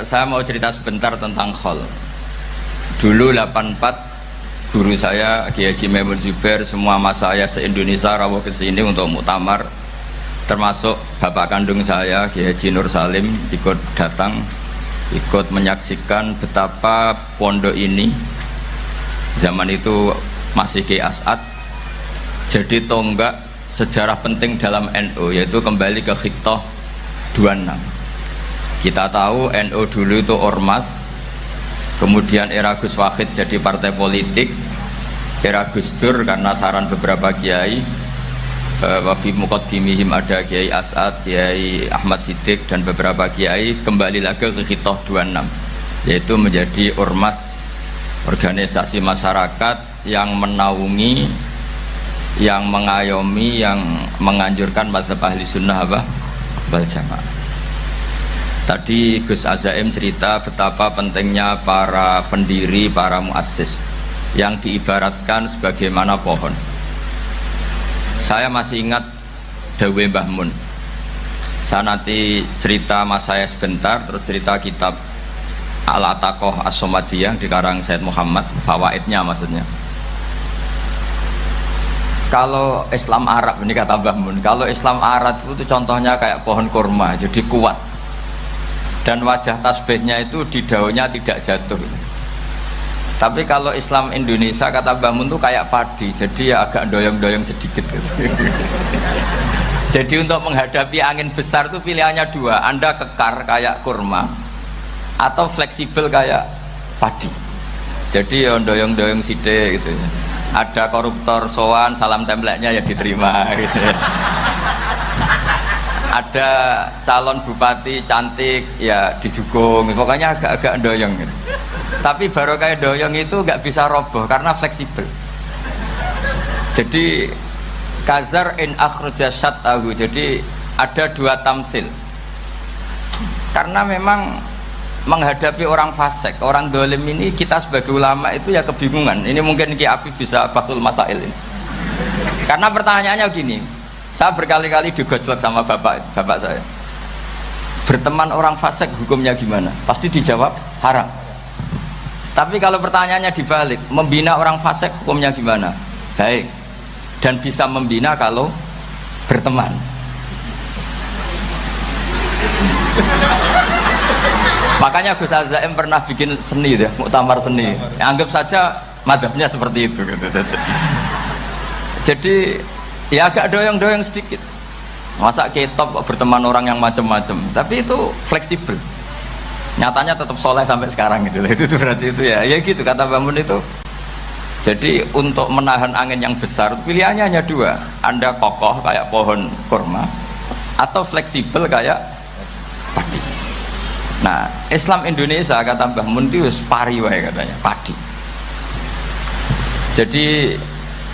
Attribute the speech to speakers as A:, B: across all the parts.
A: Saya mau cerita sebentar tentang khol. Dulu 84 guru saya Kiai Haji Maimun Zubair, semua mas saya se-Indonesia rawuh ke sini untuk muktamar, termasuk bapak kandung saya Kiai Haji Nur Salim ikut datang, ikut menyaksikan betapa pondok ini zaman itu masih Kiai As'ad jadi tonggak sejarah penting dalam NU, yaitu kembali ke Khittah 26. Kita tahu NU dulu itu ormas, kemudian era Gus Wahid jadi partai politik, era Gus Dur karena saran beberapa kiai, wafi muqaddimihim ada Kiai As'ad, Kiai Ahmad Siddiq dan beberapa kiai, kembali lagi ke Khittah 26, yaitu menjadi ormas, organisasi masyarakat yang menaungi, yang mengayomi, yang menganjurkan mazhab ahli sunnah wal jamaah. Tadi Gus Azaim cerita betapa pentingnya para pendiri, para muassis yang diibaratkan sebagaimana pohon. Saya masih ingat Dawe Mbah Mun. Saya nanti cerita mas saya sebentar, terus cerita kitab Al-Ataqoh As-Somadiyah dikarang Said Muhammad, fawaidnya maksudnya. Kalau Islam Arab, ini kata Mbah Mun, kalau Islam Arab itu contohnya kayak pohon kurma, jadi kuat, dan wajah tasbihnya itu di daunnya tidak jatuh. Tapi kalau Islam Indonesia kata Mbah Mun itu kayak padi, jadi ya agak doyong-doyong sedikit gitu. Jadi untuk menghadapi angin besar itu pilihannya dua, Anda kekar kayak kurma atau fleksibel kayak padi. Jadi ya doyong-doyong sidik gitu ya. Ada koruptor sowan, salam templeknya ya diterima gitu ya. Ada calon bupati cantik ya didukung, pokoknya agak-agak doyong gitu. Tapi baru kayak doyong itu nggak bisa roboh karena fleksibel. Jadi kazar in akhraja syatahu, jadi ada dua tamsil. Karena memang menghadapi orang fasik, orang dolim ini, kita sebagai ulama itu ya kebingungan. Ini mungkin Ki Afif bisa bahsul masail ini. Karena pertanyaannya gini, saya berkali-kali digojlok sama bapak saya, berteman orang fasik hukumnya gimana? Pasti dijawab haram. Tapi kalau pertanyaannya dibalik, membina orang fasik hukumnya gimana? Baik. Dan bisa membina kalau berteman. Makanya Gus Azaim pernah bikin seni deh, muktamar seni. Anggap saja madhabnya seperti itu gitu. Jadi ya agak doyong-doyong sedikit. Masa ketop berteman orang yang macam-macam, tapi itu fleksibel. Nyatanya tetap soleh sampai sekarang gitu. Itu berarti itu ya gitu kata Bamun itu. Jadi untuk menahan angin yang besar pilihannya hanya dua, Anda kokoh kayak pohon kurma atau fleksibel kayak padi. Nah, Islam Indonesia kata Mbah Mun itu pari wae katanya, padi. Jadi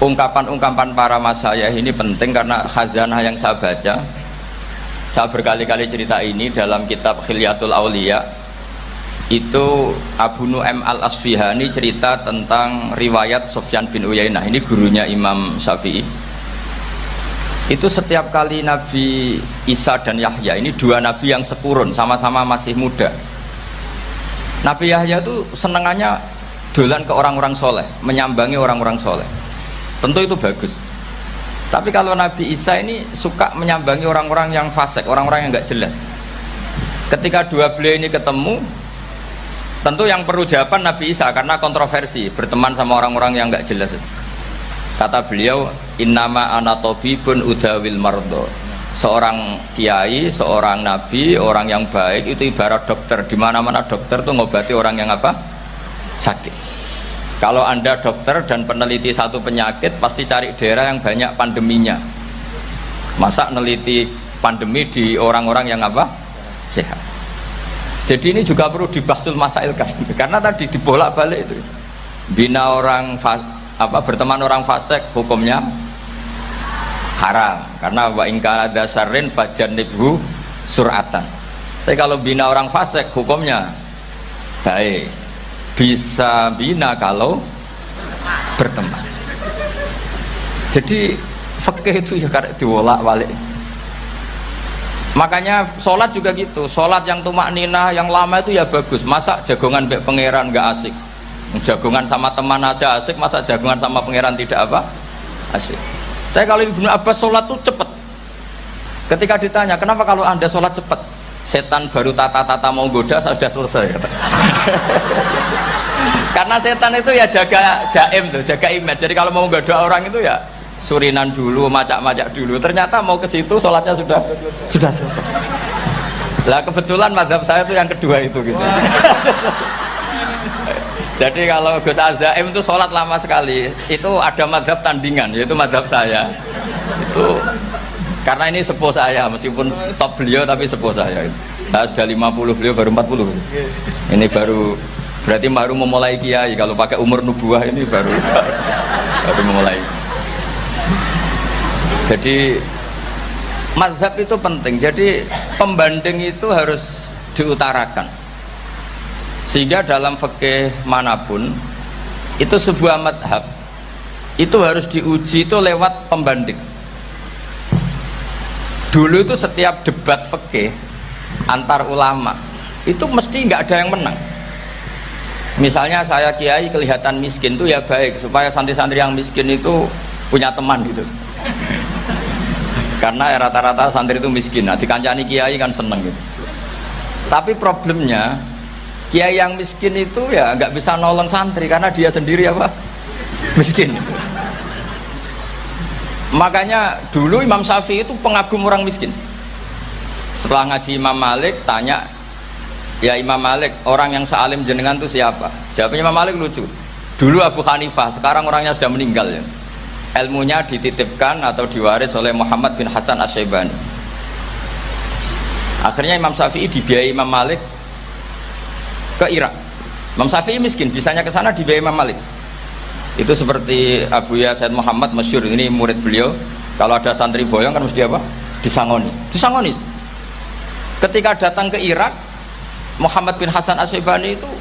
A: ungkapan-ungkapan para mas saya ini penting karena khazanah yang saya baca. Saya berkali-kali cerita ini dalam kitab Khilyatul Auliya. Itu Abu Nu'aim Al-Asfihani cerita tentang riwayat Sufyan bin Uyainah, ini gurunya Imam Syafi'i. Itu setiap kali Nabi Isa dan Yahya, ini dua nabi yang sekurun, sama-sama masih muda. Nabi Yahya itu senengannya dolan ke orang-orang soleh, menyambangi orang-orang soleh. Tentu itu bagus. Tapi kalau Nabi Isa ini suka menyambangi orang-orang yang fasik, orang-orang yang nggak jelas. Ketika dua beliau ini ketemu, tentu yang perlu jawaban Nabi Isa karena kontroversi, berteman sama orang-orang yang nggak jelas. Kata beliau, innama ana tabibun udawil mardo. Seorang kiai, seorang nabi, orang yang baik itu ibarat dokter. Di mana-mana dokter tuh ngobati orang yang apa? Sakit. Kalau Anda dokter dan peneliti satu penyakit, pasti cari daerah yang banyak pandeminya. Masa neliti pandemi di orang-orang yang apa? Sehat. Jadi ini juga perlu dibahsul masailkan. Karena tadi dibolak-balik itu. Bina orang berteman orang fasik hukumnya haram karena wa in kana dasarrin fajannibhu sur'atan. Tapi kalau bina orang fasik hukumnya baik, bisa bina kalau berteman. Jadi fikih itu ya karek diwolak-walik. Makanya sholat juga gitu, sholat yang tumak nina yang lama itu ya bagus. Masa jagongan mbek pangeran nggak asik, jagongan sama teman aja asik, masa jagongan sama pangeran tidak apa asik. Tapi kalau Ibnu Abbas sholat tuh cepet. Ketika ditanya kenapa kalau anda sholat cepet, setan baru tata-tata mau goda saya sudah selesai kata. Karena setan itu ya jaga jaim tuh, jaga image. Jadi kalau mau goda orang itu ya surinan dulu, macak-macak dulu. Ternyata mau ke situ sholatnya sudah selesai. Lah kebetulan mazhab saya itu yang kedua itu gitu. Jadi kalau Gus Azaim itu sholat lama sekali. Itu ada mazhab tandingan, yaitu mazhab saya. Itu karena ini sepuh saya, meskipun top beliau tapi sepuh saya. Saya sudah 50, beliau baru 40. Ini berarti baru memulai kiai. Kalau pakai umur nubuah ini baru memulai. Jadi mazhab itu penting. Jadi pembanding itu harus diutarakan. Sehingga dalam fikih manapun itu sebuah mazhab itu harus diuji itu lewat pembanding. Dulu itu setiap debat fikih antar ulama itu mesti nggak ada yang menang. Misalnya saya kiai kelihatan miskin itu ya baik supaya santri-santri yang miskin itu punya teman gitu. Karena rata-rata santri itu miskin, nah dikancani kiai kan seneng gitu. Tapi problemnya kiai yang miskin itu ya nggak bisa nolong santri karena dia sendiri apa miskin. Makanya dulu Imam Syafi'i itu pengagum orang miskin. Setelah ngaji Imam Malik tanya, ya Imam Malik orang yang sealim jenengan itu siapa? Jawabnya Imam Malik lucu. Dulu Abu Hanifah, sekarang orangnya sudah meninggal ya. Ilmunya dititipkan atau diwaris oleh Muhammad bin Hasan Asy-Syaibani. Akhirnya Imam Syafi'i dibiayai Imam Malik ke Irak. Imam Syafi'i miskin, bisanya ke sana dibiayai Imam Malik. Itu seperti Abu Ya Said Muhammad masyhur, ini murid beliau. Kalau ada santri boyong kan mesti apa? Disangoni. Ketika datang ke Irak, Muhammad bin Hasan Asy-Syaibani itu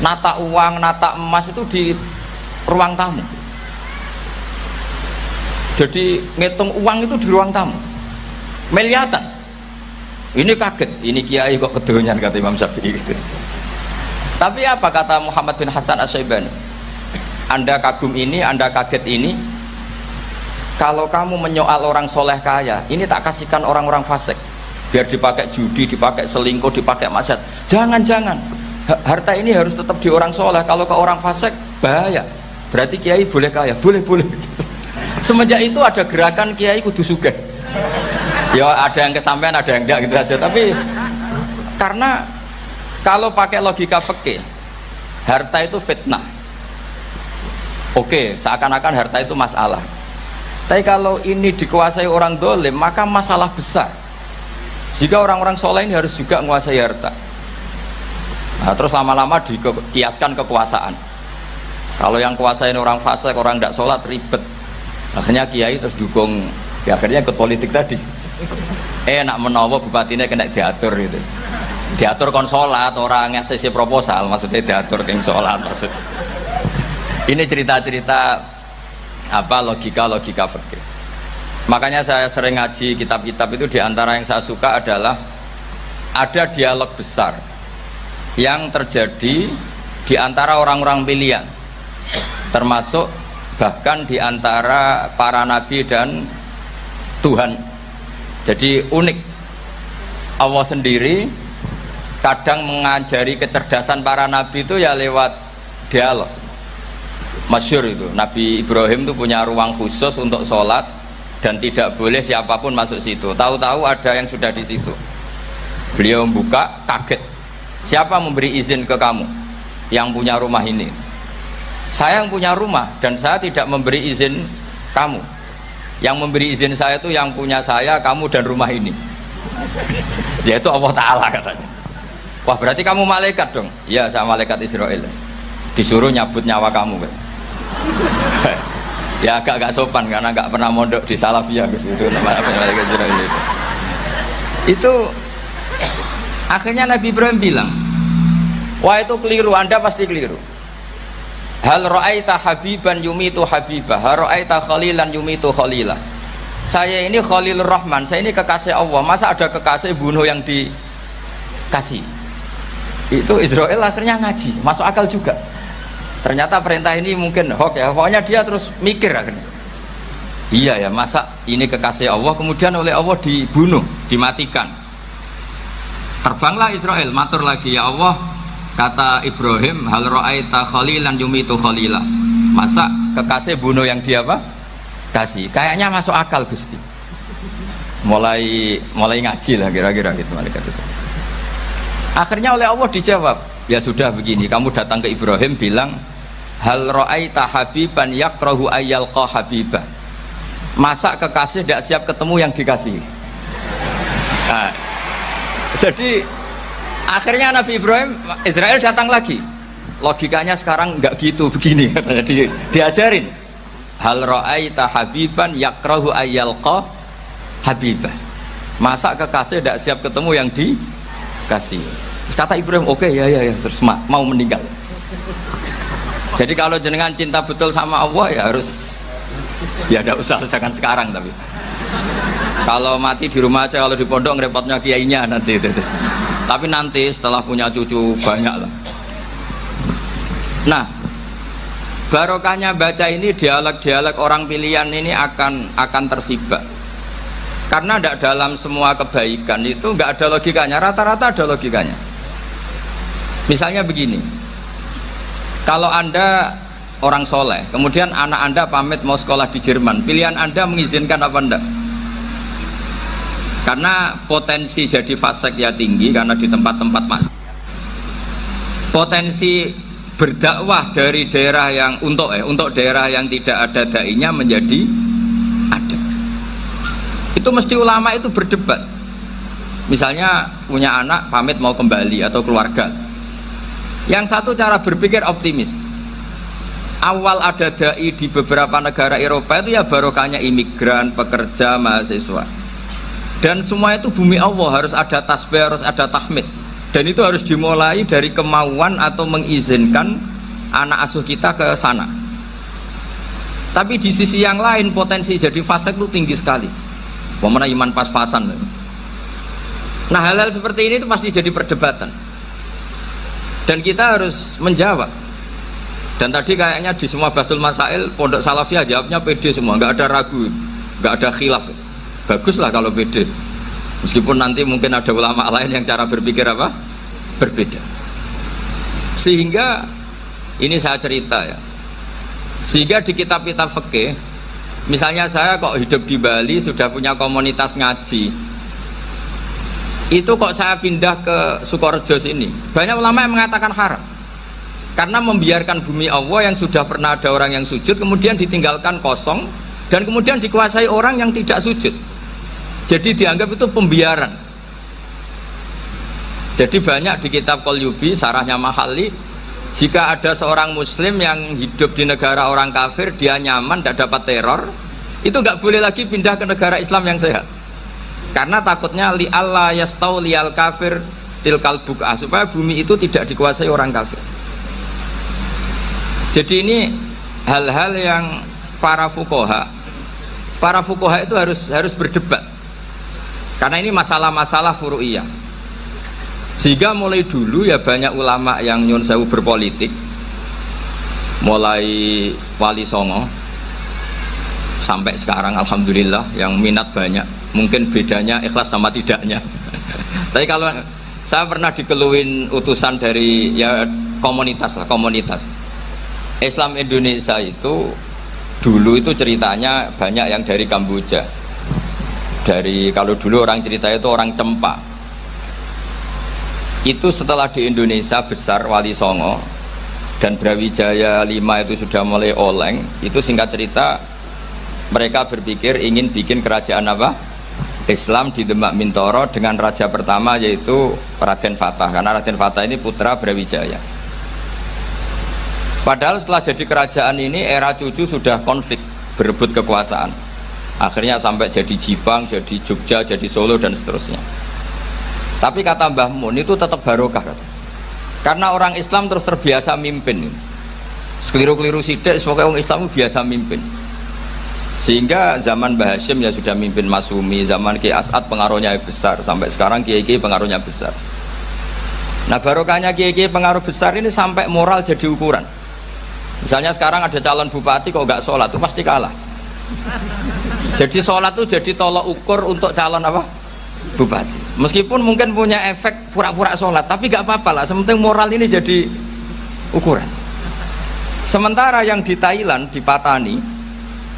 A: nata uang, nata emas itu di ruang tamu. Jadi ngitung uang itu di ruang tamu miliatan. Ini kaget, ini kiai kok kedonyan kata Imam Syafi'i gitu. Tapi apa kata Muhammad bin Hasan Asy-Syaibani? Anda kagum ini, Anda kaget ini. Kalau kamu menyoal orang soleh kaya, ini tak kasihkan orang-orang fasik biar dipakai judi, dipakai selingkuh, dipakai maksiat. Jangan-jangan harta ini harus tetap di orang soleh. Kalau ke orang fasik bahaya. Berarti kiai boleh kaya, boleh. Semenjak itu ada gerakan kiai kudu sugih. Ya ada yang kesampaian, ada yang enggak gitu aja. Tapi karena kalau pakai logika fikih, harta itu fitnah. Oke, seakan-akan harta itu masalah. Tapi kalau ini dikuasai orang dolim, maka masalah besar. Jika orang-orang soleh ini harus juga menguasai harta. Nah, terus lama-lama dikiaskan kekuasaan. Kalau yang kuasain orang fasik, orang tidak sholat ribet. Akhirnya kiai terus dukung, ya akhirnya ikut politik tadi. Nak menawa bupatinya kena diatur gitu. Diatur kon sholat, orang ngasih proposal, maksudnya diatur keng sholat maksudnya. Ini cerita-cerita apa logika fikih. Makanya saya sering ngaji kitab-kitab itu, diantara yang saya suka adalah ada dialog besar yang terjadi di antara orang-orang pilihan, termasuk bahkan di antara para nabi dan Tuhan. Jadi unik, Allah sendiri kadang mengajari kecerdasan para nabi itu ya lewat dialog. Masyhur itu, Nabi Ibrahim itu punya ruang khusus untuk sholat dan tidak boleh siapapun masuk situ. Tahu-tahu ada yang sudah di situ. Beliau membuka, kaget. Siapa memberi izin ke kamu yang punya rumah ini? Saya yang punya rumah dan saya tidak memberi izin kamu. Yang memberi izin saya itu yang punya saya, kamu dan rumah ini. Yaitu Allah Ta'ala katanya. Wah berarti kamu malaikat dong? Iya saya malaikat Israel. Disuruh nyabut nyawa kamu kan? Ya agak sopan karena gak pernah mondok di Salafiyah gitu, namanya malaikat Israel itu. Itu akhirnya Nabi Ibrahim bilang, wah itu keliru, Anda pasti keliru. Hal ra'aita habiban yumitu habibah, hal ra'aita khalilan yumitu khalilah. saya ini Khalilur Rahman, saya ini kekasih Allah, masa ada kekasih bunuh yang dikasih? Itu Israel akhirnya ngaji, masuk akal juga. Ternyata perintah ini mungkin hoax ya, pokoknya dia terus mikir akhirnya. Iya ya, masa ini kekasih Allah kemudian oleh Allah dibunuh, dimatikan. Terbanglah Israel, matur lagi, ya Allah, kata Ibrahim, hal ra'aita khalilan yumitu khalilah. Masa kekasih bunuh yang dia apa? Kasih. Kayaknya masuk akal Gusti. Mulai ngaji lah kira-kira gitu malaikat itu. Akhirnya oleh Allah dijawab, ya sudah begini, kamu datang ke Ibrahim bilang, hal ra'aita habiban yakrahu ayyalqa habibah. Masa kekasih tidak siap ketemu yang dikasih. Nah, jadi akhirnya Nabi Ibrahim, Israel datang lagi. Logikanya sekarang nggak gitu, begini katanya, diajarin. Hal ra'aita habiban yakrahu ayyalqa habibah. Masa kekasih tidak siap ketemu yang dikasih. Terus kata Ibrahim, oke, ya terus mau meninggal. Jadi kalau jenengan cinta betul sama Allah ya harus, ya tidak usah, jangan sekarang, tapi kalau mati di rumah aja, kalau di pondok ngerepotnya kiainya nanti itu. Tapi nanti setelah punya cucu banyak lah. Nah, barokahnya baca ini, dialog-dialog orang pilihan ini akan tersibak. Karena tidak dalam semua kebaikan itu nggak ada logikanya, rata-rata ada logikanya. Misalnya begini, kalau Anda orang soleh, kemudian anak Anda pamit mau sekolah di Jerman, pilihan Anda mengizinkan apa enggak? Karena potensi jadi fasik ya tinggi, karena di tempat-tempat maksiat. Potensi berdakwah dari daerah yang untuk daerah yang tidak ada dai-nya menjadi ada. Itu mesti ulama itu berdebat. Misalnya punya anak pamit mau kembali atau keluarga. Yang satu cara berpikir optimis. Awal ada dai di beberapa negara Eropa itu ya barokahnya imigran, pekerja, mahasiswa. Dan semua itu bumi Allah, harus ada tasbih, harus ada tahmid. Dan itu harus dimulai dari kemauan atau mengizinkan anak asuh kita ke sana. Tapi di sisi yang lain potensi jadi fasik itu tinggi sekali. Wamana iman pas-pasan. Nah, hal-hal seperti ini itu pasti jadi perdebatan. Dan kita harus menjawab. Dan tadi kayaknya di semua Basul Masail Pondok Salafiyah jawabnya pede semua, nggak ada ragu, nggak ada khilaf. Baguslah kalau pede. Meskipun nanti mungkin ada ulama lain yang cara berpikir apa? Berbeda. Sehingga ini saya cerita ya. Sehingga di kitab-kitab fikih, misalnya saya kok hidup di Bali sudah punya komunitas ngaji. Itu kok saya pindah ke Sukorejo sini. Banyak ulama yang mengatakan haram. Karena membiarkan bumi Allah yang sudah pernah ada orang yang sujud kemudian ditinggalkan kosong dan kemudian dikuasai orang yang tidak sujud. Jadi dianggap itu pembiaran. Jadi banyak di kitab Qalyubi, sarahnya Mahalli, jika ada seorang muslim yang hidup di negara orang kafir, dia nyaman, tidak dapat teror, itu nggak boleh lagi pindah ke negara Islam yang sehat. Karena takutnya li Allah yastau liyal kafir tilkal buk'ah, supaya bumi itu tidak dikuasai orang kafir. Jadi ini hal-hal yang para fuqaha itu harus berdebat. Karena ini masalah-masalah furu'iyah. Sehingga mulai dulu ya banyak ulama yang nyun sewu berpolitik, mulai Wali Songo sampai sekarang alhamdulillah yang minat banyak. Mungkin bedanya ikhlas sama tidaknya. Tapi kalau saya pernah dikeluhin utusan dari ya komunitas Islam Indonesia itu dulu itu ceritanya banyak yang dari Kamboja. Dari kalau dulu orang cerita itu orang Cempa. Itu setelah di Indonesia besar Wali Songo dan Brawijaya 5 itu sudah mulai oleng, itu singkat cerita mereka berpikir ingin bikin kerajaan apa? Islam di Demak Mintoro dengan raja pertama yaitu Raden Fatah, karena Raden Fatah ini putra Brawijaya. Padahal setelah jadi kerajaan ini era cucu sudah konflik, berebut kekuasaan. Akhirnya sampai jadi Jipang, jadi Jogja, jadi Solo dan seterusnya. Tapi kata Mbah Mun itu tetap barokah kata. Karena orang Islam terus terbiasa mimpin. Sekeliru-keliru sidik, pokoknya orang Islam biasa mimpin. Sehingga zaman Mbah Hashim ya sudah mimpin Masumi, zaman Ki As'ad pengaruhnya besar, sampai sekarang Kiai-Kiai pengaruhnya besar. Nah barokahnya Kiai-Kiai pengaruh besar ini sampai moral jadi ukuran. Misalnya sekarang ada calon bupati kok nggak sholat itu pasti kalah. Jadi sholat itu jadi tolok ukur untuk calon apa? Bupati. Meskipun mungkin punya efek pura-pura sholat, tapi nggak apa-apa lah. Sementing moral ini jadi ukuran. Sementara yang di Thailand, di Patani,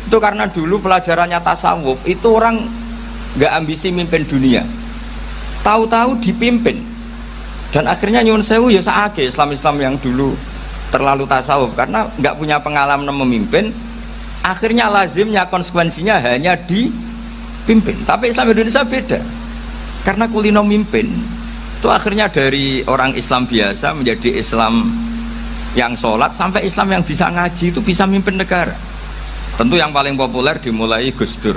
A: itu karena dulu pelajarannya tasawuf, itu orang nggak ambisi mimpin dunia, tahu-tahu dipimpin, dan akhirnya nyuwun sewu ya saake Islam-Islam yang dulu terlalu tasawuf karena nggak punya pengalaman memimpin, akhirnya lazimnya konsekuensinya hanya dipimpin. Tapi Islam Indonesia beda, karena kulino mimpin itu akhirnya dari orang Islam biasa menjadi Islam yang sholat sampai Islam yang bisa ngaji itu bisa mimpin negara. Tentu yang paling populer dimulai Gus Dur.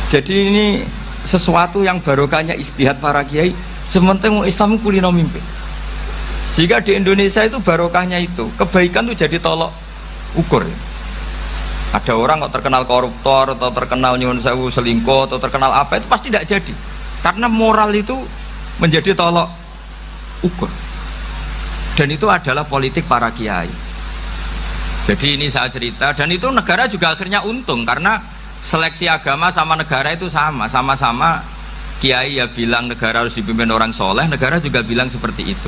A: Jadi ini sesuatu yang barokahnya istihad para kiai, sementing Islam kulino mimpin. Sehingga di Indonesia itu barokahnya itu, kebaikan itu jadi tolok ukur. Ada orang kok terkenal koruptor atau terkenal nyuwun sewu selingkuh atau terkenal apa, itu pasti tidak jadi. Karena moral itu menjadi tolok ukur. Dan itu adalah politik para kiai. Jadi ini saya cerita, dan itu negara juga akhirnya untung karena seleksi agama sama negara itu sama-sama kiai ya bilang negara harus dipimpin orang soleh, negara juga bilang seperti itu.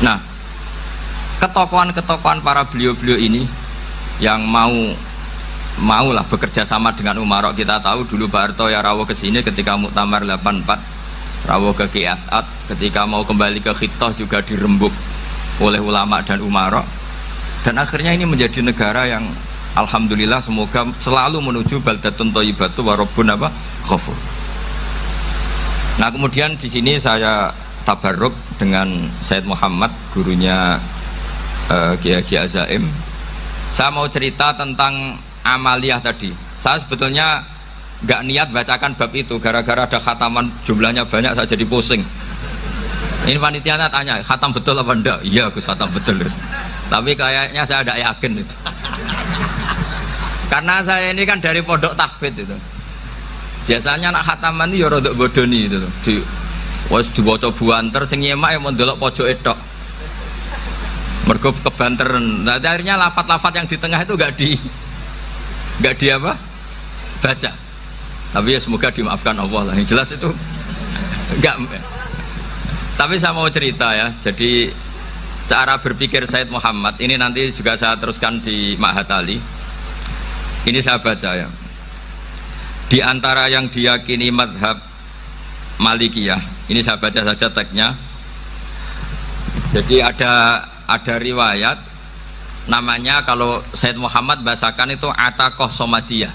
A: Nah, ketokohan-ketokohan para beliau-beliau ini yang maulah bekerja sama dengan umarok. Kita tahu dulu Pak Harto ya rawuh ke sini ketika Muktamar 84, rawuh ke Ki As'ad, ketika mau kembali ke Khittah juga dirembuk oleh ulama dan umarok. Dan akhirnya ini menjadi negara yang alhamdulillah semoga selalu menuju baldatun thayyibatu wa rabbun ghafur. Nah, kemudian di sini saya tabarruk dengan Said Muhammad, gurunya Kiai Haji Azaim. Saya mau cerita tentang amaliyah tadi. Saya sebetulnya nggak niat bacakan bab itu, gara-gara ada khataman jumlahnya banyak saya jadi pusing. Ini panitianya tanya, khatam betul apa enggak? Iya Gus, khatam betul. Tapi kayaknya saya tidak yakin itu. Karena saya ini kan dari pondok tahfidz itu. Biasanya anak khataman itu ya rodok bodoni itu loh. Dibaca buanter sing nyemak yang mendelok pojok etok. Mergo kebanteren. Nah, akhirnya lafat-lafat yang di tengah itu enggak di apa? Baca. Tapi ya semoga dimaafkan Allah lah. Yang jelas itu enggak. Tapi saya mau cerita ya. Jadi cara berpikir Said Muhammad ini nanti juga saya teruskan di Ma'had Ali. Ini saya baca ya. Di antara yang diyakini madhab Malikiyah, ini saya baca saja teksnya. Jadi ada riwayat namanya, kalau Said Muhammad bahasakan itu Ataqoh Somadiyah.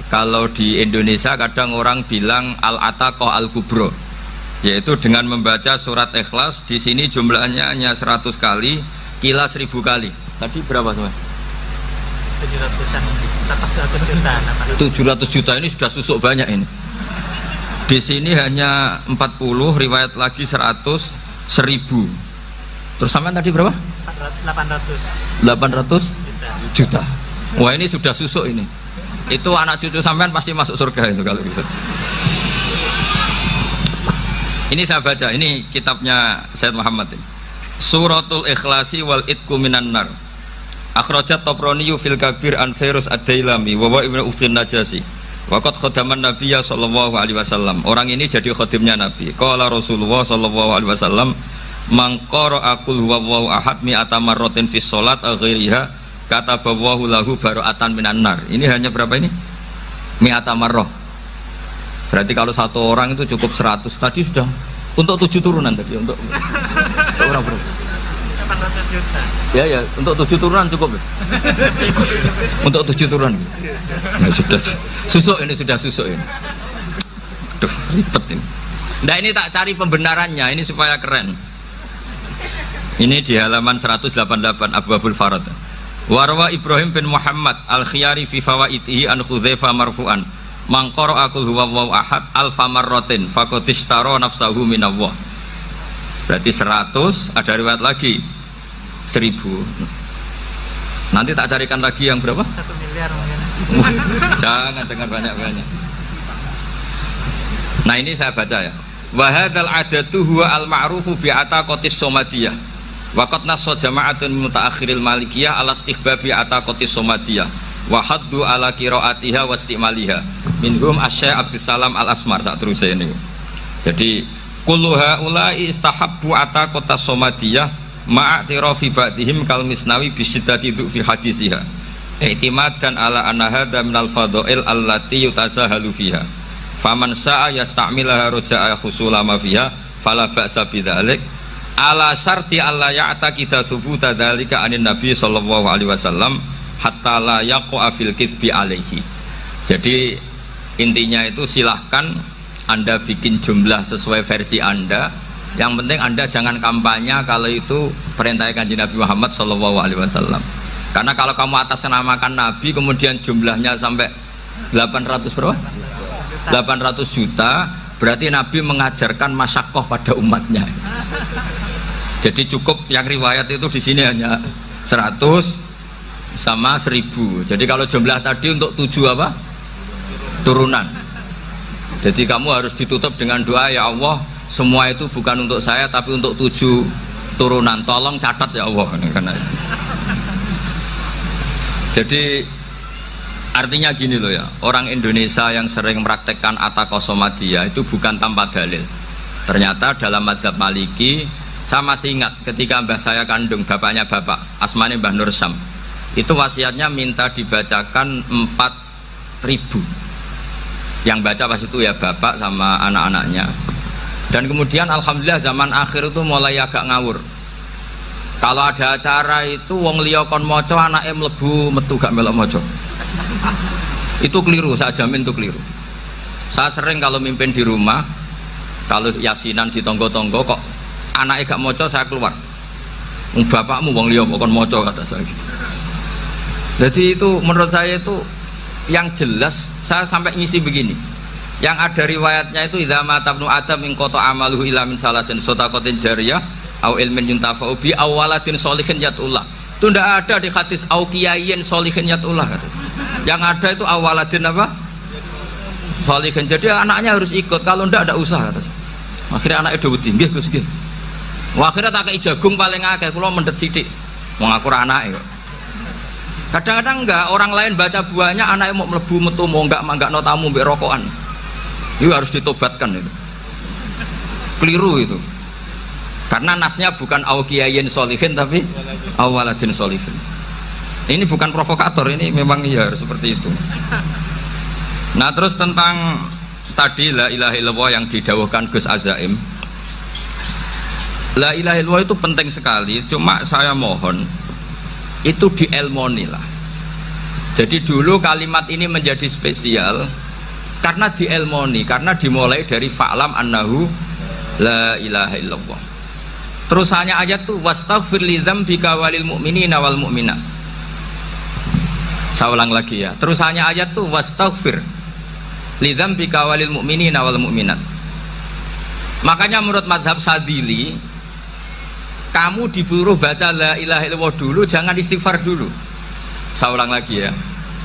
A: Kalau di Indonesia kadang orang bilang Al-Ataqoh Al-Kubro, yaitu dengan membaca surat Ikhlas. Di sini jumlahnya hanya 100 kali, Kila 1000 kali. Tadi berapa semua? 700 juta ini sudah susuk banyak ini. Di sini hanya 40, riwayat lagi 100, 1000. Terus sampean tadi berapa? 800 juta. Wah, ini sudah susuk ini. Itu anak cucu sampean pasti masuk surga itu kalau bisa. Ini saya baca, ini kitabnya Said Muhammad ini. Suratul Ikhlasi wal Itqu minan nar. Akhrajat Tabraniyu fil Kabir an Fairuz ad-Dailami wa Ibnu Uftin Najasi. Waqad khadaman Nabiyya sallallahu alaihi wasallam. Orang ini jadi khadimnya Nabi. Qala Rasulullah sallallahu alaihi wasallam, "Man qara'a qul huwallahu ahad mi'ata marratin fi shalat ghairiha kataballahu lahu bara'atan minan nar." Ini hanya berapa ini? Mi'ata marrah. Berarti kalau satu orang itu cukup 100. Tadi sudah untuk 7 turunan tadi, untuk orang berapa?
B: 800 juta.
A: Ya, untuk 7 turunan cukup. Untuk 7 turunan. Nah, sudah susuk ini, sudah susuk ini. Aduh, ribet ini. Nah, ini tak cari pembenarannya, ini supaya keren. Ini di halaman 188 Abwabul Farad. Warwa Ibrahim bin Muhammad Al-Khiyari fi fawaitihi an Khudzaifah marfu'an. Man qara'a qul huwallahu ahad alfa marratin faqad ishtara nafsahu minallah. Berarti 100, ada riwayat lagi 1000. Nanti tak carikan lagi yang berapa?
B: 1 miliar mungkin.
A: Jangan banyak-banyak. Nah ini saya baca ya. Wa hadzal adatu huwa al-ma'rufu bi ataqatis somadiyah. Wa qad nassa jama'atun mutaakhiril malikiyah ala istihbabi ataqatis somadiyah wa haddu ala qiraatiha wa istimaliha. Minhum Asy-Syaikh Abdus Salam Al-Asmar sak teruse ini. Jadi kullu haula'i istahabbu ataqatas somadiyah ma'atirafi ba'dihim kal misnawi bi syiddati fi hadisiha. I'timadan ala anna hadza minal fadha'il allati yutasahalu fiha. Faman sa'a yasta'milaha roja'a khusulama fiha fala ba'sa bidzalik ala syarti alla ya'taqida thubuta dzalika anin nabi sallallahu alaihi wasallam hatta la yaqa fil kitsbi alaihi. Jadi intinya itu silahkan Anda bikin jumlah sesuai versi Anda, yang penting Anda jangan kampanye kalau itu perintah Kanjeng Nabi Muhammad sallallahu alaihi wasallam. Karena kalau kamu atasnamakan Nabi kemudian jumlahnya sampai 800 berapa? 800 juta, berarti Nabi mengajarkan masyakoh pada umatnya. Jadi cukup yang riwayat itu di sini hanya 100 sama 1000. Jadi kalau jumlah tadi untuk 7 apa? Turunan. Jadi kamu harus ditutup dengan doa, ya Allah, semua itu bukan untuk saya tapi untuk 7 turunan. Tolong catat ya Allah. Karena itu. Jadi artinya gini loh ya, orang Indonesia yang sering mempraktekkan ataqosomadiyah itu bukan tanpa dalil. Ternyata dalam mazhab Maliki, saya masih ingat ketika mbah saya kandung, bapaknya bapak, asmane Mbah Nur Syam, itu wasiatnya minta dibacakan 4.000. Yang baca pas itu ya bapak sama anak-anaknya. Dan kemudian alhamdulillah zaman akhir itu mulai agak ngawur. Kalau ada acara itu wong liya kon maca anake mlebu metu gak melok maca. Itu keliru, saya jamin itu keliru. Saya sering kalau mimpin di rumah, kalau yasinan di tonggo-tonggo kok anaknya gak moco, saya keluar. Bapakmu wong liya kon moco, kata saya gitu. Jadi itu menurut saya itu yang jelas. Saya sampai ngisi begini, yang ada riwayatnya itu idza mata ibnu adam min qata amaluhu ila min salasin shadaqatin jariyah au ilmin yuntafa'u bi awaladin sholihin yatullah. Itu tidak ada di hadis au kiyayin sholihin yatullah, kata saya. Yang ada itu awaladin apa? Sholihin. Jadi anaknya harus ikut, kalau tidak ada usaha, kata saya. Akhirnya anaknya dawuh nggih Gus nggih. Wah, akhirnya tak kei jagung paling akeh, kula mendet sithik. Wong aku ora anake kok. Kadang-kadang enggak, orang lain baca buahnya anaknya mau mlebu metu mau enggak no tamu mbek rokokan. Itu harus ditobatkan itu. Keliru itu. Karena nasnya bukan au kiyayin sholihin tapi awaladin sholihin. Ini bukan provokator, ini memang ya seperti itu. Nah terus tentang tadi la ilaha illallah yang didawuhkan Gus Azaim, la ilaha illallah itu penting sekali. Cuma saya mohon itu dielmoni lah. Jadi dulu kalimat ini menjadi spesial karena dielmoni, karena dimulai dari fa'lam annahu la ilaha illallah. Terusannya ayat tuh wastaghfir li dzambika walil mu'minina wal mu'minat. Saya ulang lagi ya. Terusannya ayat tuh wastaghfir li dzambika walil mu'minina wal mu'minat. Makanya menurut mazhab Sadili, kamu disuruh baca la ilaha illallah dulu, jangan istighfar dulu. Saya ulang lagi ya.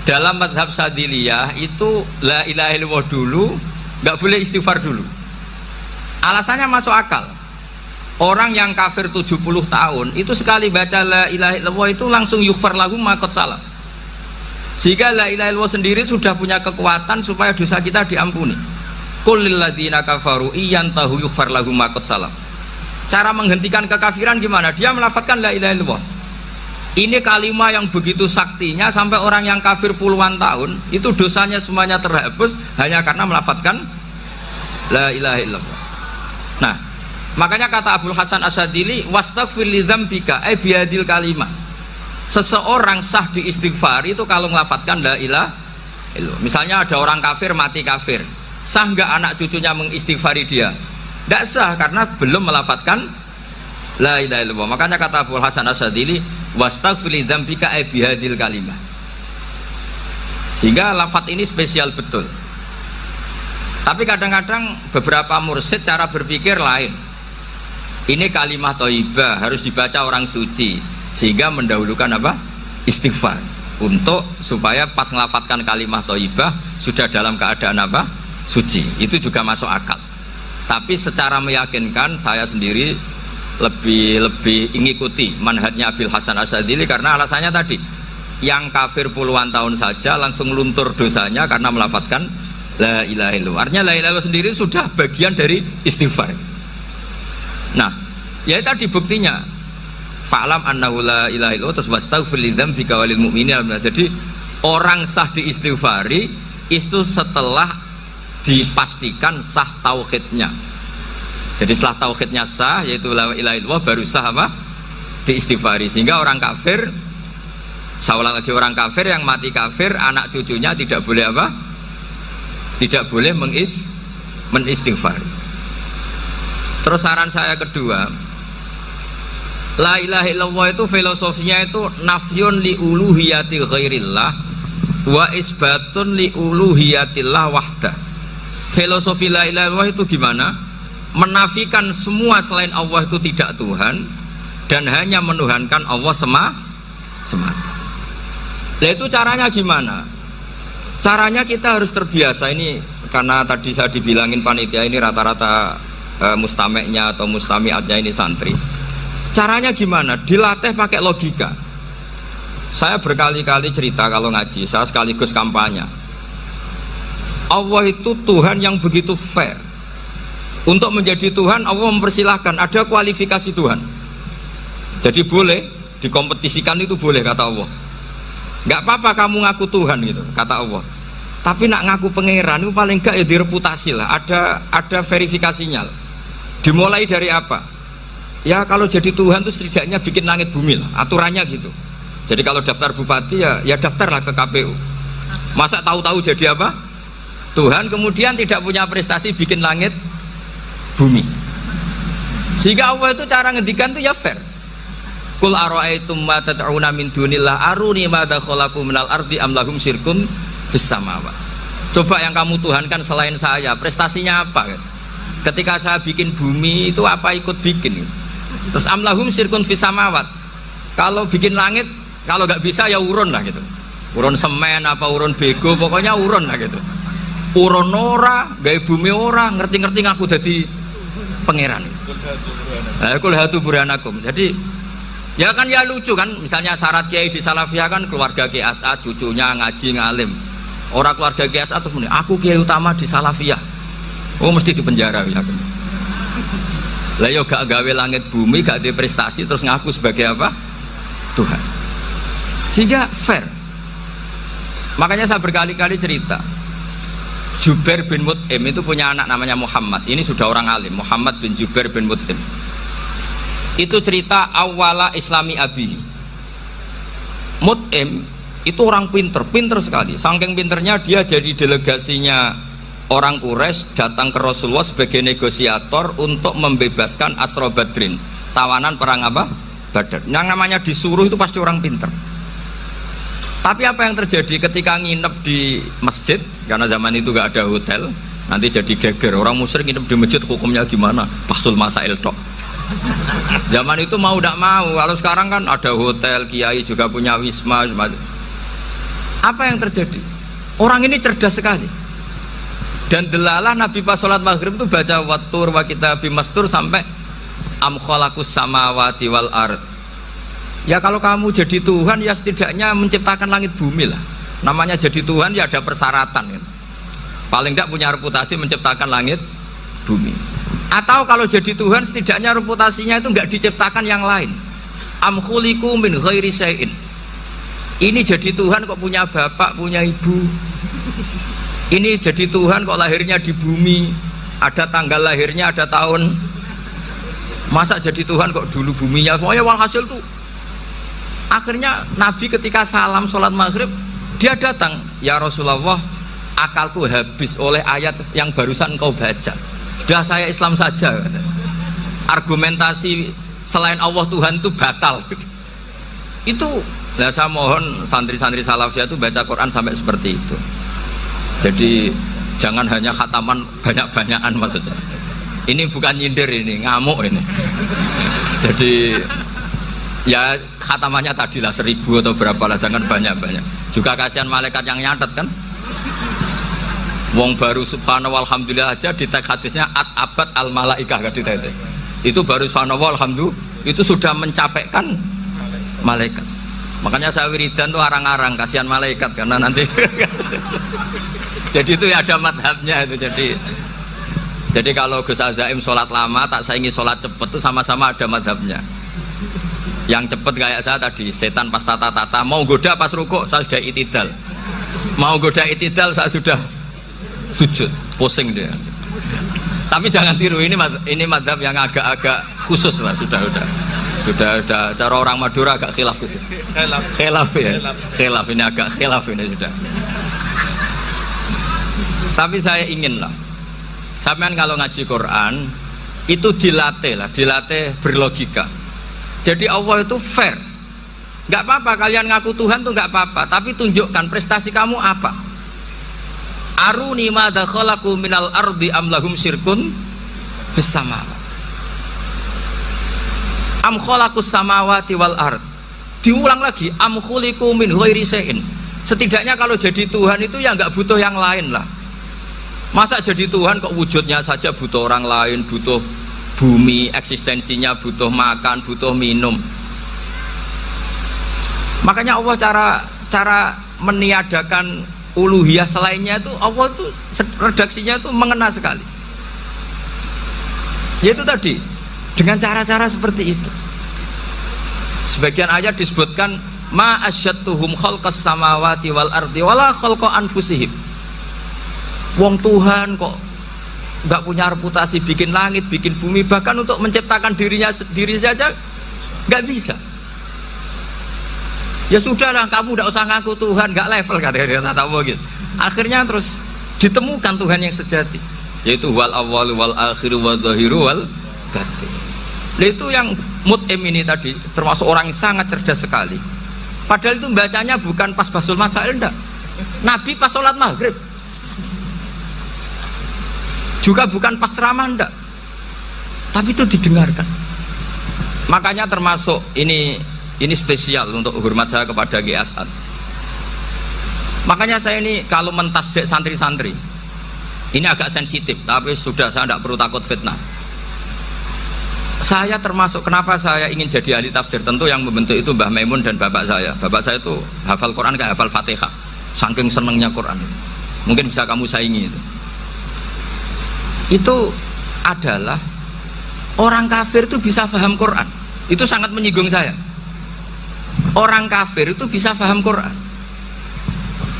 A: Dalam mazhab Sadiliyah itu la ilaha illallah dulu, nggak boleh istighfar dulu. Alasannya masuk akal. Orang yang kafir 70 tahun itu sekali baca la ilaha illallah itu langsung yughfar lahu ma qad salaf. Sehingga la ilaha illallah sendiri sudah punya kekuatan supaya dosa kita diampuni. Qul lil ladzina kafaru iyantahu yughfar lahum ma qad salaf. Cara menghentikan kekafiran gimana? Dia melafadzkan la ilaha illallah. Ini kalimat yang begitu saktinya sampai orang yang kafir puluhan tahun itu dosanya semuanya terhapus hanya karena melafadzkan la ilaha illallah. Nah, makanya kata Abdul Hasan Asyadili wastaghfir li dzambika ay biadil kalimah. Seseorang sah di istighfar itu kalau melafadzkan la ilaha illallah. Misalnya ada orang kafir mati kafir, sah nggak anak cucunya mengistighfari dia? Tidak sah karena belum melafadzkan la ilaha illallah. Makanya kata Abdul Hasan Asyadili wastaghfir li dzambika ay bihadil kalimah. Sehingga lafadz ini spesial betul. Tapi kadang-kadang beberapa mursyid cara berpikir lain. Ini kalimah thayyibah harus dibaca orang suci, sehingga mendahulukan apa? istighfar untuk supaya pas ngelafatkan kalimat thayyibah sudah dalam keadaan apa? Suci. Itu juga masuk akal. Tapi secara meyakinkan saya sendiri lebih mengikuti manhajnya Abil Hasan Asyadzili karena alasannya tadi yang kafir puluhan tahun saja langsung luntur dosanya karena melafatkan la ilaha illallah. Artinya la ilaha illallah sendiri sudah bagian dari istighfar. Nah, ya tadi buktinya fa'lam annahu la ilaha illallah terus wastaghfir lidzambika walil mu'minin. Jadi orang sah diistighfari itu setelah dipastikan sah tauhidnya. Jadi setelah tauhidnya sah yaitu la ilaha illallah baru sah apa? Diistighfari. Sehingga orang kafir, saya ulang lagi, orang kafir yang mati kafir anak cucunya tidak boleh apa? Tidak boleh menistighfari. Terus saran saya kedua, la ilaha illallah itu filosofinya itu nafyun li uluhiyati ghairillah wa isbatun li uluhiyatillah wahdah. Filosofi la ilaha illallah itu gimana? Menafikan semua selain Allah itu tidak Tuhan dan hanya menuhankan Allah semata. Nah itu caranya gimana? Caranya kita harus terbiasa ini, karena tadi saya dibilangin panitia ini rata-rata mustameknya atau mustamiatnya ini santri. Caranya gimana? Dilatih pakai logika. Saya berkali-kali cerita kalau ngaji, saya sekaligus kampanye. Allah itu Tuhan yang begitu fair. Untuk menjadi Tuhan Allah mempersilahkan, ada kualifikasi Tuhan. Jadi boleh dikompetisikan, itu boleh kata Allah. Nggak apa-apa kamu ngaku Tuhan gitu kata Allah. Tapi nak ngaku pangeran itu paling enggak ya direputasi lah, ada verifikasinya lah. Dimulai dari apa? Ya kalau jadi Tuhan itu setidaknya bikin langit bumi lah, aturannya gitu. Jadi kalau daftar bupati ya daftarlah ke KPU. Masa tahu-tahu jadi apa? Tuhan kemudian tidak punya prestasi bikin langit bumi. Sehingga Allah itu cara ngendikan itu ya fair. Qul ara'aytum ma tad'una min dunillah aruni madza khalaqu minal ardi am lahum syirkun fis samawat. Coba yang kamu tuhankan selain saya, prestasinya apa? Ketika saya bikin bumi itu apa ikut bikin? Terus am lahum syirkun fis samawat. Kalau bikin langit, kalau nggak bisa ya urun lah gitu. Urun semen apa urun bego, pokoknya urun lah gitu. Urun ora, gawe bumi ora, ngerti-ngerti ngaku dadi pangeran. Kul hatu burhanakum. Jadi ya kan ya lucu kan, misalnya syarat kiai di Salafiyah kan keluarga Kiai As'ad, cucunya ngaji ngalim. Orang keluarga Kiai As'ad terus muni, aku kiai utama di Salafiyah. Oh mesti di penjara ya. Lah yo gak gawe langit bumi, gak ada prestasi terus ngaku sebagai apa? Tuhan. Sehingga fair. Makanya saya berkali-kali cerita. Jubair bin Mut'im itu punya anak namanya Muhammad. Ini sudah orang alim, Muhammad bin Jubair bin Mut'im. Itu cerita awala islami abi. Mut'im itu orang pinter sekali. Saking pinternya dia jadi delegasinya orang Quraisy datang ke Rasulullah sebagai negosiator untuk membebaskan Asra Badrin, tawanan perang apa? Badar. Yang namanya disuruh itu pasti orang pinter. Tapi apa yang terjadi ketika nginep di masjid, karena zaman itu gak ada hotel, nanti jadi geger. Orang musyrik nginep di masjid hukumnya gimana? Bahsul masail tok. Zaman itu mau tidak mau. Kalau sekarang kan ada hotel, kiai juga punya wisma. Apa yang terjadi? Orang ini cerdas sekali. Dan delalah Nabi pas sholat maghrib itu baca wattur wa kitabim mastur sampai am khalaqus samawati wal ard. Ya kalau kamu jadi Tuhan ya setidaknya menciptakan langit bumi lah. Namanya jadi Tuhan ya ada persyaratan kan? Paling tidak punya reputasi menciptakan langit bumi. Atau kalau jadi Tuhan setidaknya reputasinya itu enggak diciptakan yang lain. Am khuliqu min ghairi syai'in. Ini jadi Tuhan kok punya bapak, punya ibu. Ini jadi Tuhan kok lahirnya di bumi, ada tanggal lahirnya, ada tahun. Masa jadi Tuhan kok dulu buminya? Pokoknya walhasil tuh. Akhirnya Nabi ketika salam sholat maghrib, dia datang, ya Rasulullah, akalku habis oleh ayat yang barusan kau baca. Sudah saya Islam saja. Argumentasi selain Allah Tuhan itu batal. Itu, nah saya mohon santri-santri Salafiyah itu baca Quran sampai seperti itu. Jadi jangan hanya khataman banyak-banyakan maksudnya. Ini bukan nyindir, ini ngamuk ini. Jadi ya khatamannya tadilah 1000 atau berapa lah, jangan banyak-banyak. Juga kasihan malaikat yang nyatet kan. Wong baru subhanallah alhamdulillah aja di teks hadisnya abad al malaikah kan ditete. Itu baru subhanallah alhamdulillah itu sudah mencapaikan malaikat. Makanya saya wiridan tuh arang-arang kasihan malaikat karena nanti jadi itu ya ada madhabnya itu. Jadi kalau Gus Azaim sholat lama tak saingi sholat cepet tuh sama-sama ada madhabnya. Yang cepet kayak saya tadi, setan pas tata-tata mau goda pas rukuk saya sudah itidal, mau goda itidal saya sudah sujud, pusing dia. Tapi jangan tiru, ini madhab yang agak-agak khusus lah, sudah cara orang Madura agak khilaf khusus. Khilaf ya, khilaf ini agak khilaf ini sudah. Tapi saya ingin lah, sampean kalau ngaji Quran itu dilatih berlogika. Jadi Allah itu fair, nggak apa-apa kalian ngaku Tuhan tuh nggak apa-apa, tapi tunjukkan prestasi kamu apa. Aruni madza khalaqu minal ardi am lahum syirkun fis samawati am khalaqus samawati wal ard. Diulang lagi, am khuliqu min ghairi syai'in. Setidaknya kalau jadi Tuhan itu ya nggak butuh yang lain lah. Masa jadi Tuhan kok wujudnya saja butuh orang lain, butuh bumi, eksistensinya butuh makan, butuh minum. Makanya Allah cara meniadakan uluhiyah selainnya itu Allah itu redaksinya itu mengena sekali. Yaitu tadi dengan cara-cara seperti itu. Sebagian ayat disebutkan ma asyattuhum khalqas samawati wal ardi wala khalqa anfusihim. Wong Tuhan kok nggak punya reputasi bikin langit, bikin bumi, bahkan untuk menciptakan diri saja nggak bisa. Ya sudahlah, kamu tidak usah ngaku Tuhan, nggak level kata tahu gitu. Akhirnya terus ditemukan Tuhan yang sejati, yaitu wal awwal wal akhir wal zahiru wal batin. Itu yang mut'im ini tadi termasuk orang yang sangat cerdas sekali. Padahal itu bacanya bukan pas basul masail, enggak. Nabi pas sholat maghrib, juga bukan pas ceramah, enggak. Tapi itu didengarkan. Makanya termasuk ini spesial untuk hormat saya kepada Ki As'ad. Makanya saya ini kalau mentasjek santri-santri ini agak sensitif, tapi sudah saya tidak perlu takut fitnah. Saya termasuk, kenapa saya ingin jadi ahli tafsir, tentu yang membentuk itu Mbah Maimun dan bapak saya. Bapak saya itu hafal Quran kayak hafal Fatihah, saking senengnya Quran. Mungkin bisa kamu saingi itu. Itu adalah orang kafir itu bisa paham Quran. Itu sangat menyinggung saya. Orang kafir itu bisa paham Quran.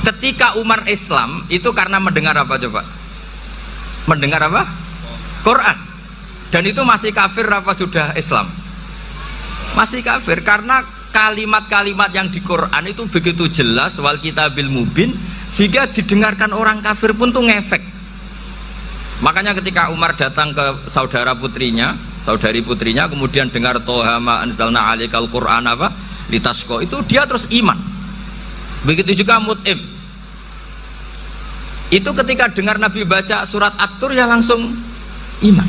A: Ketika Umar Islam itu karena mendengar apa coba? Mendengar apa? Quran. Dan itu masih kafir apa sudah Islam? Masih kafir karena kalimat-kalimat yang di Quran itu begitu jelas, wal kitabil mubin, sehingga didengarkan orang kafir pun tuh ngefek. Makanya ketika Umar datang ke saudari putrinya, kemudian dengar Toha ma anzalna alaikal Quran apa? Litasko, itu dia terus iman. Begitu juga Mut'im. Itu ketika dengar Nabi baca surat At-Tur ya langsung iman.